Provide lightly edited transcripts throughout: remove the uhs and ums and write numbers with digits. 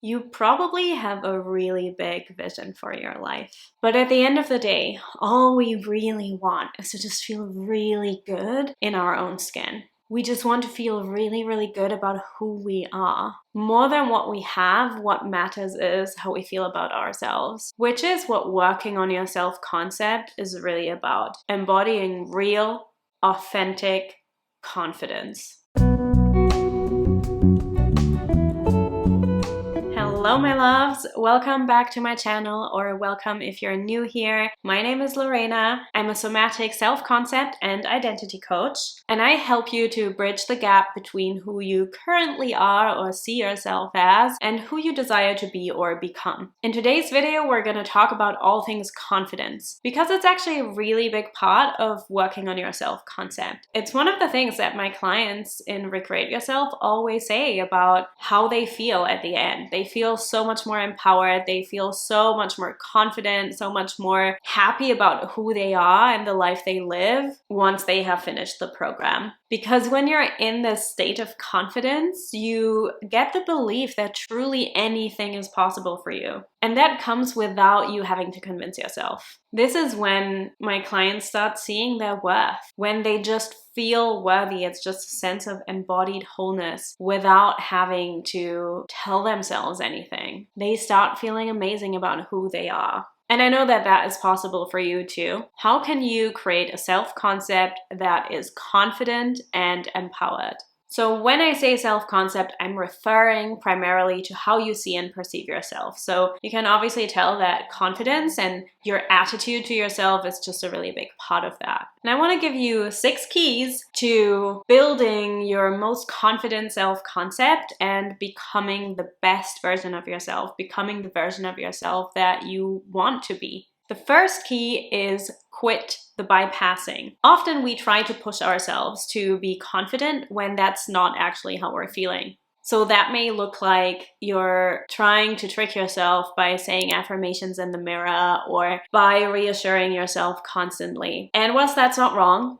You probably have a really big vision for your life. But at the end of the day, all we really want is to just feel really good in our own skin. We just want to feel really, really good about who we are. More than what we have, what matters is how we feel about ourselves, which is what working on your self-concept is really about. Embodying real, authentic confidence. Hello my loves, welcome back to my channel, or welcome if you're new here. My name is Lorena. I'm a somatic self-concept and identity coach, and I help you to bridge the gap between who you currently are or see yourself as and who you desire to be or become. In today's video, we're going to talk about all things confidence, because it's actually a really big part of working on your self-concept. It's one of the things that my clients in Recreate Yourself always say about how they feel at the end. They feel so much more empowered, they feel so much more confident, so much more happy about who they are and the life they live once they have finished the program. Because when you're in this state of confidence, you get the belief that truly anything is possible for you. And that comes without you having to convince yourself. This is when my clients start seeing their worth, when they just feel worthy. It's just a sense of embodied wholeness without having to tell themselves anything. They start feeling amazing about who they are. And I know that that is possible for you too. How can you create a self-concept that is confident and empowered? So when I say self-concept, I'm referring primarily to how you see and perceive yourself. So you can obviously tell that confidence and your attitude to yourself is just a really big part of that. And I want to give you 6 keys to building your most confident self-concept and becoming the best version of yourself, becoming the version of yourself that you want to be. The first key is quit the bypassing. Often we try to push ourselves to be confident when that's not actually how we're feeling. So that may look like you're trying to trick yourself by saying affirmations in the mirror or by reassuring yourself constantly. And whilst that's not wrong,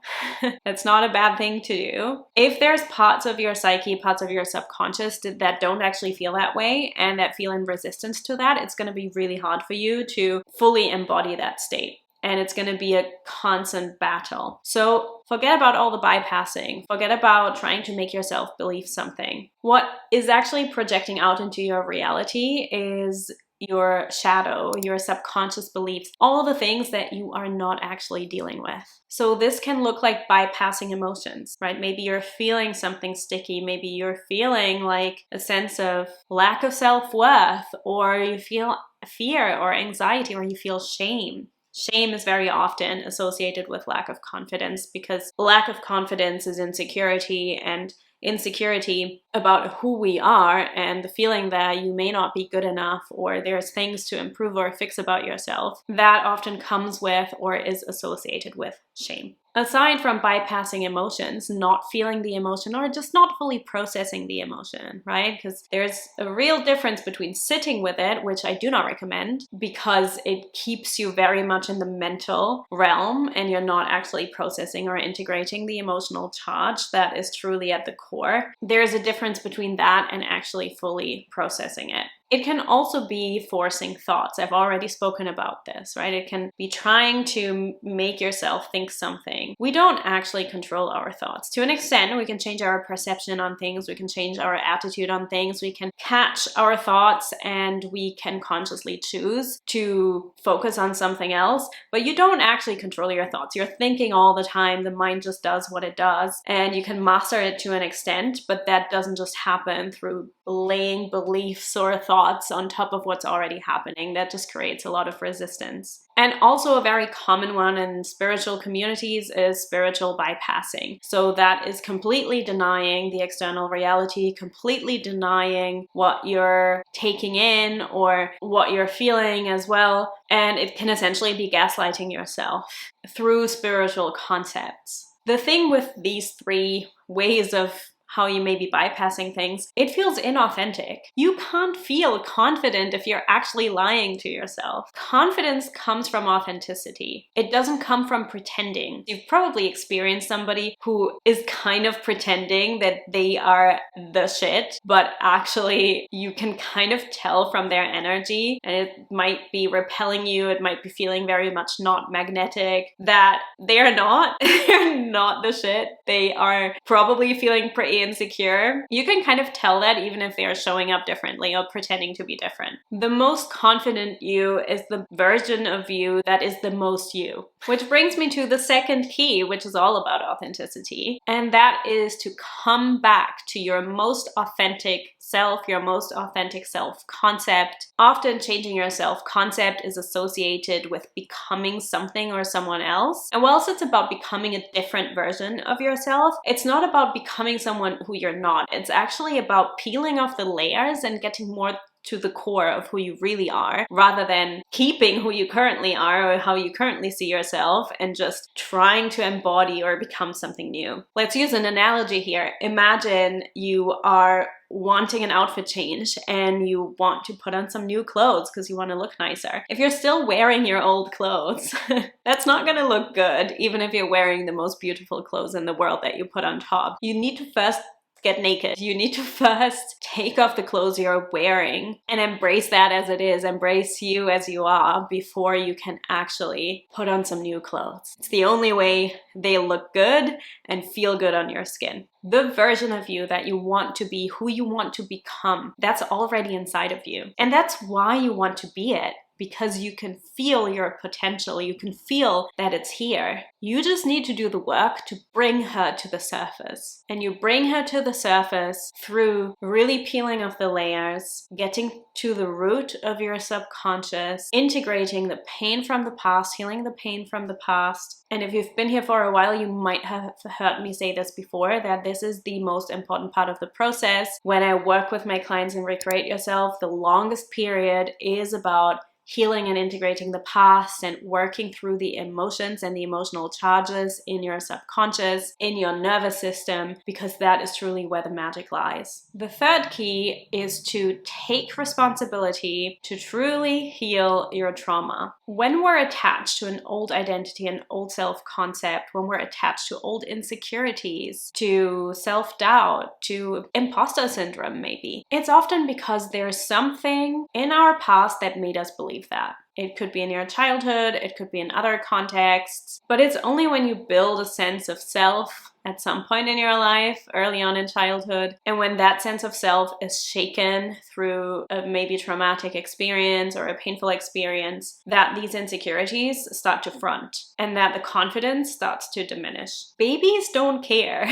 that's not a bad thing to do. If there's parts of your psyche, parts of your subconscious that don't actually feel that way and that feel in resistance to that, it's going to be really hard for you to fully embody that state. And it's going to be a constant battle. So forget about all the bypassing. Forget about trying to make yourself believe something. What is actually projecting out into your reality is your shadow, your subconscious beliefs, all the things that you are not actually dealing with. So this can look like bypassing emotions, right? Maybe you're feeling something sticky. Maybe you're feeling like a sense of lack of self-worth, or you feel fear or anxiety, or you feel shame. Shame is very often associated with lack of confidence, because lack of confidence is insecurity, and insecurity about who we are and the feeling that you may not be good enough or there's things to improve or fix about yourself, that often comes with or is associated with shame. Aside from bypassing emotions, not feeling the emotion or just not fully processing the emotion, right? Because there's a real difference between sitting with it, which I do not recommend because it keeps you very much in the mental realm and you're not actually processing or integrating the emotional charge that is truly at the core. There's a difference between that and actually fully processing it. It can also be forcing thoughts. I've already spoken about this, right? It can be trying to make yourself think something. We don't actually control our thoughts. To an extent, we can change our perception on things, we can change our attitude on things, we can catch our thoughts, and we can consciously choose to focus on something else, but you don't actually control your thoughts. You're thinking all the time, the mind just does what it does, and you can master it to an extent, but that doesn't just happen through laying beliefs or thoughts on top of what's already happening. That just creates a lot of resistance. And also a very common one in spiritual communities is spiritual bypassing. So that is completely denying the external reality, completely denying what you're taking in or what you're feeling as well. And it can essentially be gaslighting yourself through spiritual concepts. The thing with these 3 ways of how you may be bypassing things, it feels inauthentic. You can't feel confident if you're actually lying to yourself. Confidence comes from authenticity. It doesn't come from pretending. You've probably experienced somebody who is kind of pretending that they are the shit, but actually you can kind of tell from their energy, and it might be repelling you, it might be feeling very much not magnetic, that they're not. They're not the shit. They are probably feeling pretty insecure. You can kind of tell that even if they're showing up differently or pretending to be different. The most confident you is the version of you that is the most you. Which brings me to the second key, which is all about authenticity. And that is to come back to your most authentic self, your most authentic self-concept. Often changing your self-concept is associated with becoming something or someone else. And whilst it's about becoming a different version of yourself, it's not about becoming someone who you're not. It's actually about peeling off the layers and getting more to the core of who you really are, rather than keeping who you currently are or how you currently see yourself and just trying to embody or become something new. Let's use an analogy here. Imagine you are wanting an outfit change and you want to put on some new clothes because you want to look nicer. If you're still wearing your old clothes, that's not going to look good, even if you're wearing the most beautiful clothes in the world that you put on top. You need to first get naked. You need to first take off the clothes you're wearing and embrace that as it is, embrace you as you are, before you can actually put on some new clothes. It's the only way they look good and feel good on your skin. The version of you that you want to be, who you want to become, that's already inside of you. And that's why you want to be it. Because you can feel your potential, you can feel that it's here. You just need to do the work to bring her to the surface. And you bring her to the surface through really peeling off the layers, getting to the root of your subconscious, integrating the pain from the past, healing the pain from the past. And if you've been here for a while, you might have heard me say this before, that this is the most important part of the process. When I work with my clients in Recreate Yourself, the longest period is about healing and integrating the past and working through the emotions and the emotional charges in your subconscious, in your nervous system, because that is truly where the magic lies. The third key is to take responsibility to truly heal your trauma. When we're attached to an old identity, an old self-concept, when we're attached to old insecurities, to self-doubt, to imposter syndrome maybe, it's often because there's something in our past that made us believe that. It could be in your childhood, it could be in other contexts, but it's only when you build a sense of self at some point in your life, early on in childhood, and when that sense of self is shaken through a maybe traumatic experience or a painful experience, that these insecurities start to front and that the confidence starts to diminish. Babies don't care.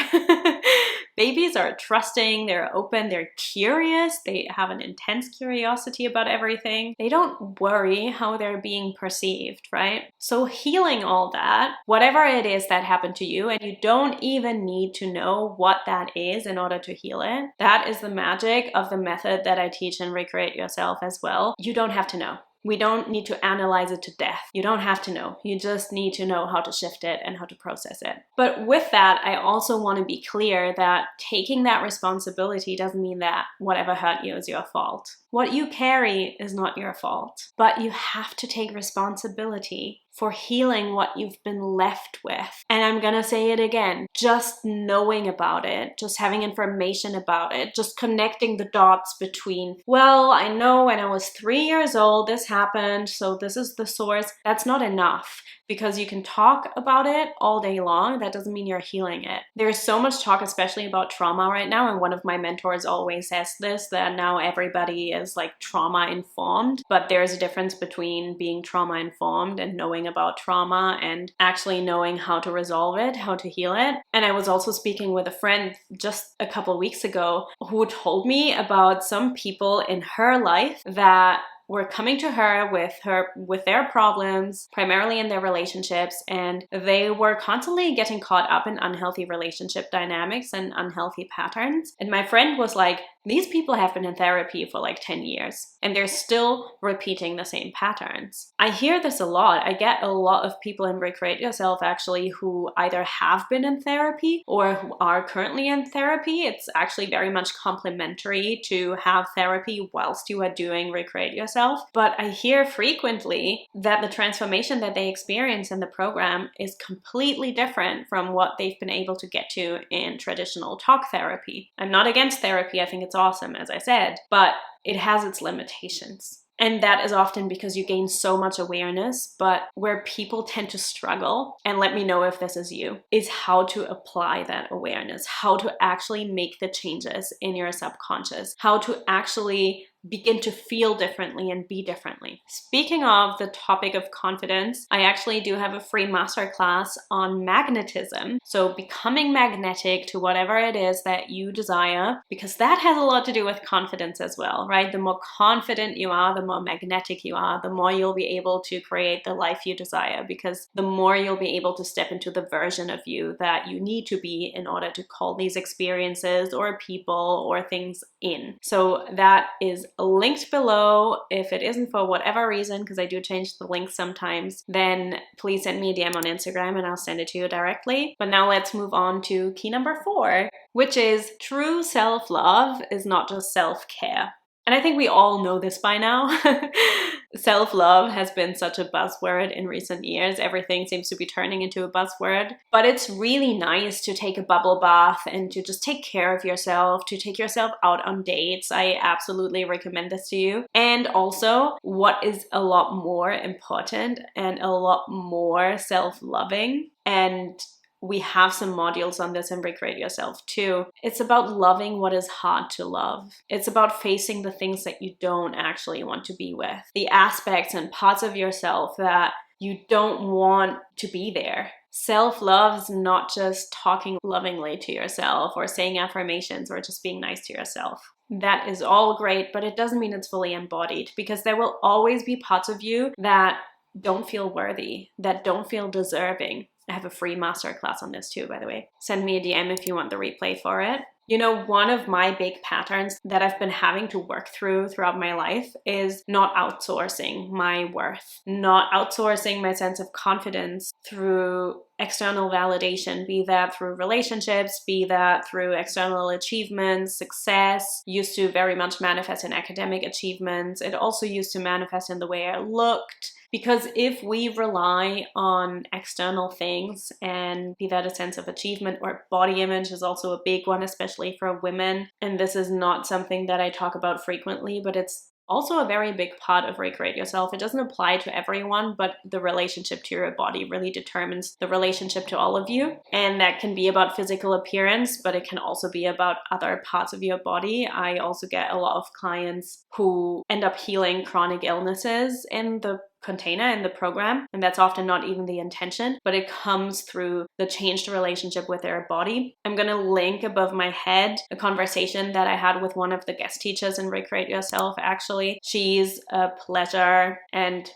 Babies are trusting, they're open, they're curious, they have an intense curiosity about everything. They don't worry how they're being perceived, right? So healing all that, whatever it is that happened to you, and you don't even need to know what that is in order to heal it. That is the magic of the method that I teach in Recreate Yourself as well. You don't have to know. We don't need to analyze it to death. You don't have to know. You just need to know how to shift it and how to process it. But with that, I also want to be clear that taking that responsibility doesn't mean that whatever hurt you is your fault. What you carry is not your fault, but you have to take responsibility for healing what you've been left with. And I'm gonna say it again, just knowing about it, just having information about it, just connecting the dots between, well, I know when I was 3 years old, this happened, so this is the source. That's not enough. Because you can talk about it all day long, that doesn't mean you're healing it. There's so much talk, especially about trauma right now, and one of my mentors always says this, that now everybody is like trauma informed, but there's a difference between being trauma informed and knowing about trauma and actually knowing how to resolve it, how to heal it. And I was also speaking with a friend just a couple weeks ago who told me about some people in her life that were coming to her with their problems, primarily in their relationships, and they were constantly getting caught up in unhealthy relationship dynamics and unhealthy patterns. And my friend was like, These people have been in therapy for like 10 years and they're still repeating the same patterns. I hear this a lot. I get a lot of people in Recreate Yourself actually who either have been in therapy or who are currently in therapy. It's actually very much complementary to have therapy whilst you are doing Recreate Yourself. But I hear frequently that the transformation that they experience in the program is completely different from what they've been able to get to in traditional talk therapy. I'm not against therapy. I think it's awesome, as I said, but it has its limitations. And that is often because you gain so much awareness, but where people tend to struggle, and let me know if this is you, is how to apply that awareness, how to actually make the changes in your subconscious, how to actually begin to feel differently and be differently. Speaking of the topic of confidence, I actually do have a free masterclass on magnetism. So becoming magnetic to whatever it is that you desire, because that has a lot to do with confidence as well, right? The more confident you are, the more magnetic you are, the more you'll be able to create the life you desire, because the more you'll be able to step into the version of you that you need to be in order to call these experiences or people or things in. So that is linked below. If it isn't for whatever reason, because I do change the links sometimes, then please send me a DM on Instagram and I'll send it to you directly. But now let's move on to key number 4, which is true self-love is not just self-care. And I think we all know this by now. Self-love has been such a buzzword in recent years. Everything seems to be turning into a buzzword. But it's really nice to take a bubble bath and to just take care of yourself, to take yourself out on dates. I absolutely recommend this to you. And also, what is a lot more important and a lot more self-loving, and we have some modules on this in Recreate Yourself too. It's about loving what is hard to love. It's about facing the things that you don't actually want to be with. The aspects and parts of yourself that you don't want to be there. Self-love is not just talking lovingly to yourself or saying affirmations or just being nice to yourself. That is all great, but it doesn't mean it's fully embodied, because there will always be parts of you that don't feel worthy, that don't feel deserving. I have a free masterclass on this too, by the way. Send me a DM if you want the replay for it. You know, one of my big patterns that I've been having to work through throughout my life is not outsourcing my worth, not outsourcing my sense of confidence through external validation, be that through relationships, be that through external achievements, success. Used to very much manifest in academic achievements. It also used to manifest in the way I looked. Because if we rely on external things, and be that a sense of achievement, or body image is also a big one, especially for women, and this is not something that I talk about frequently, but it's also a very big part of Recreate Yourself. It doesn't apply to everyone, but the relationship to your body really determines the relationship to all of you. And that can be about physical appearance, but it can also be about other parts of your body. I also get a lot of clients who end up healing chronic illnesses in the container, in the program, and that's often not even the intention, but it comes through the changed relationship with their body. I'm going to link above my head a conversation that I had with one of the guest teachers in Recreate Yourself. Actually, she's a pleasure and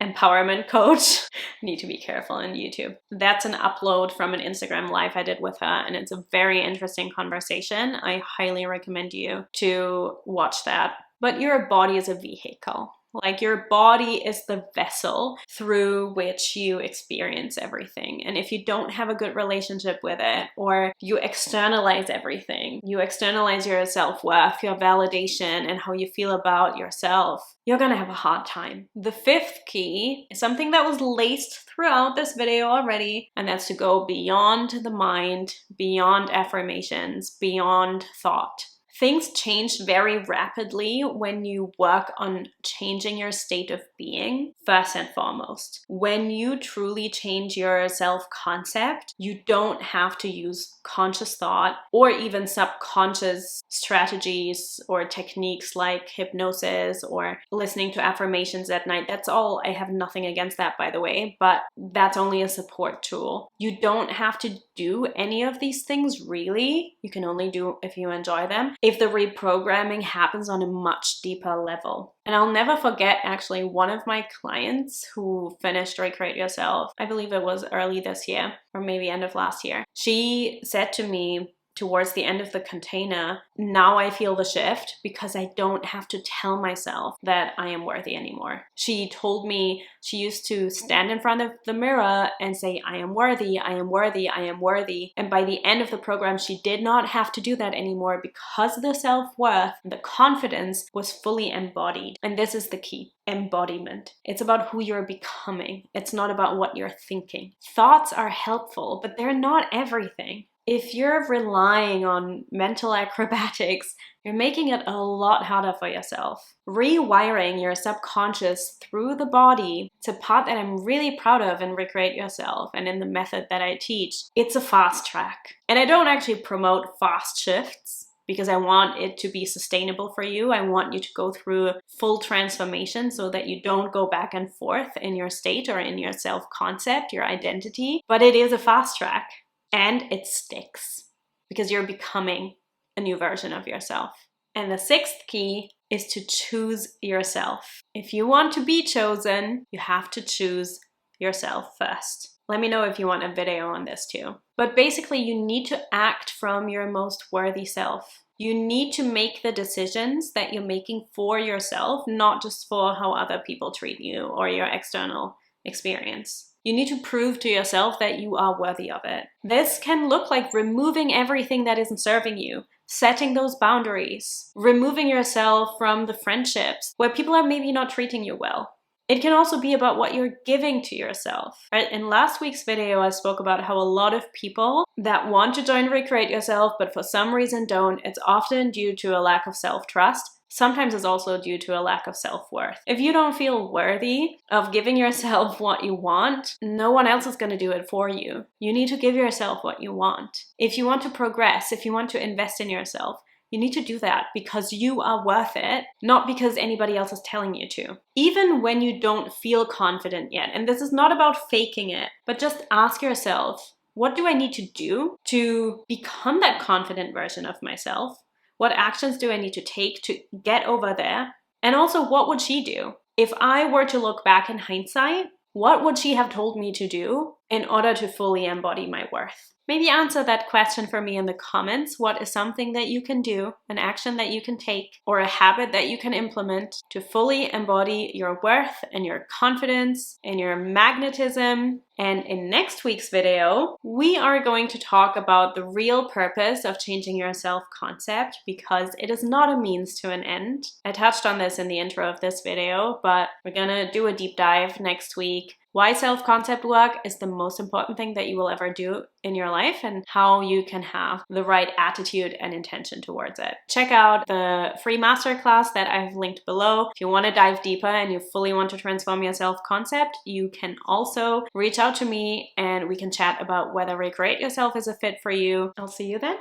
empowerment coach. Need to be careful on YouTube. That's an upload from an Instagram live I did with her, and it's a very interesting conversation. I highly recommend you to watch that. But your body is a vehicle. Like, your body is the vessel through which you experience everything. And if you don't have a good relationship with it, or you externalize everything, you externalize your self-worth, your validation, and how you feel about yourself, you're gonna have a hard time. The 5th key is something that was laced throughout this video already, and that's to go beyond the mind, beyond affirmations, beyond thought. Things change very rapidly when you work on changing your state of being, first and foremost. When you truly change your self-concept, you don't have to use conscious thought or even subconscious strategies or techniques like hypnosis or listening to affirmations at night. That's all. I have nothing against that, by the way, but that's only a support tool. You don't have to do any of these things, really. You can only do if you enjoy them, if the reprogramming happens on a much deeper level. And I'll never forget, actually, one of my clients who finished Recreate Yourself, I believe it was early this year or maybe end of last year. She said to me towards the end of the container, now I feel the shift because I don't have to tell myself that I am worthy anymore. She told me she used to stand in front of the mirror and say, I am worthy, I am worthy, I am worthy. And by the end of the program, she did not have to do that anymore because the self-worth, the confidence was fully embodied. And this is the key. Embodiment. It's about who you're becoming. It's not about what you're thinking. Thoughts are helpful, but they're not everything. If you're relying on mental acrobatics, you're making it a lot harder for yourself. Rewiring your subconscious through the body, it's a part that I'm really proud of in Recreate Yourself and in the method that I teach. It's a fast track. And I don't actually promote fast shifts, because I want it to be sustainable for you. I want you to go through full transformation so that you don't go back and forth in your state or in your self-concept, your identity. But it is a fast track and it sticks because you're becoming a new version of yourself. And the sixth key is to choose yourself. If you want to be chosen, you have to choose yourself first. Let me know if you want a video on this too. But basically, you need to act from your most worthy self. You need to make the decisions that you're making for yourself, not just for how other people treat you or your external experience. You need to prove to yourself that you are worthy of it. This can look like removing everything that isn't serving you, setting those boundaries, removing yourself from the friendships where people are maybe not treating you well. It can also be about what you're giving to yourself. Right? In last week's video, I spoke about how a lot of people that want to join Recreate Yourself, but for some reason don't, it's often due to a lack of self-trust. Sometimes it's also due to a lack of self-worth. If you don't feel worthy of giving yourself what you want, no one else is going to do it for you. You need to give yourself what you want. If you want to progress, if you want to invest in yourself, you need to do that because you are worth it, not because anybody else is telling you to. Even when you don't feel confident yet, and this is not about faking it, but just ask yourself, what do I need to do to become that confident version of myself? What actions do I need to take to get over there? And also, what would she do? If I were to look back in hindsight, what would she have told me to do in order to fully embody my worth? Maybe answer that question for me in the comments. What is something that you can do, an action that you can take, or a habit that you can implement to fully embody your worth and your confidence and your magnetism? And in next week's video, we are going to talk about the real purpose of changing your self-concept, because it is not a means to an end. I touched on this in the intro of this video, but we're gonna do a deep dive next week. Why self-concept work is the most important thing that you will ever do in your life, and how you can have the right attitude and intention towards it. Check out the free masterclass that I've linked below. If you want to dive deeper and you fully want to transform your self-concept, you can also reach out to me and we can chat about whether Recreate Yourself is a fit for you. I'll see you then.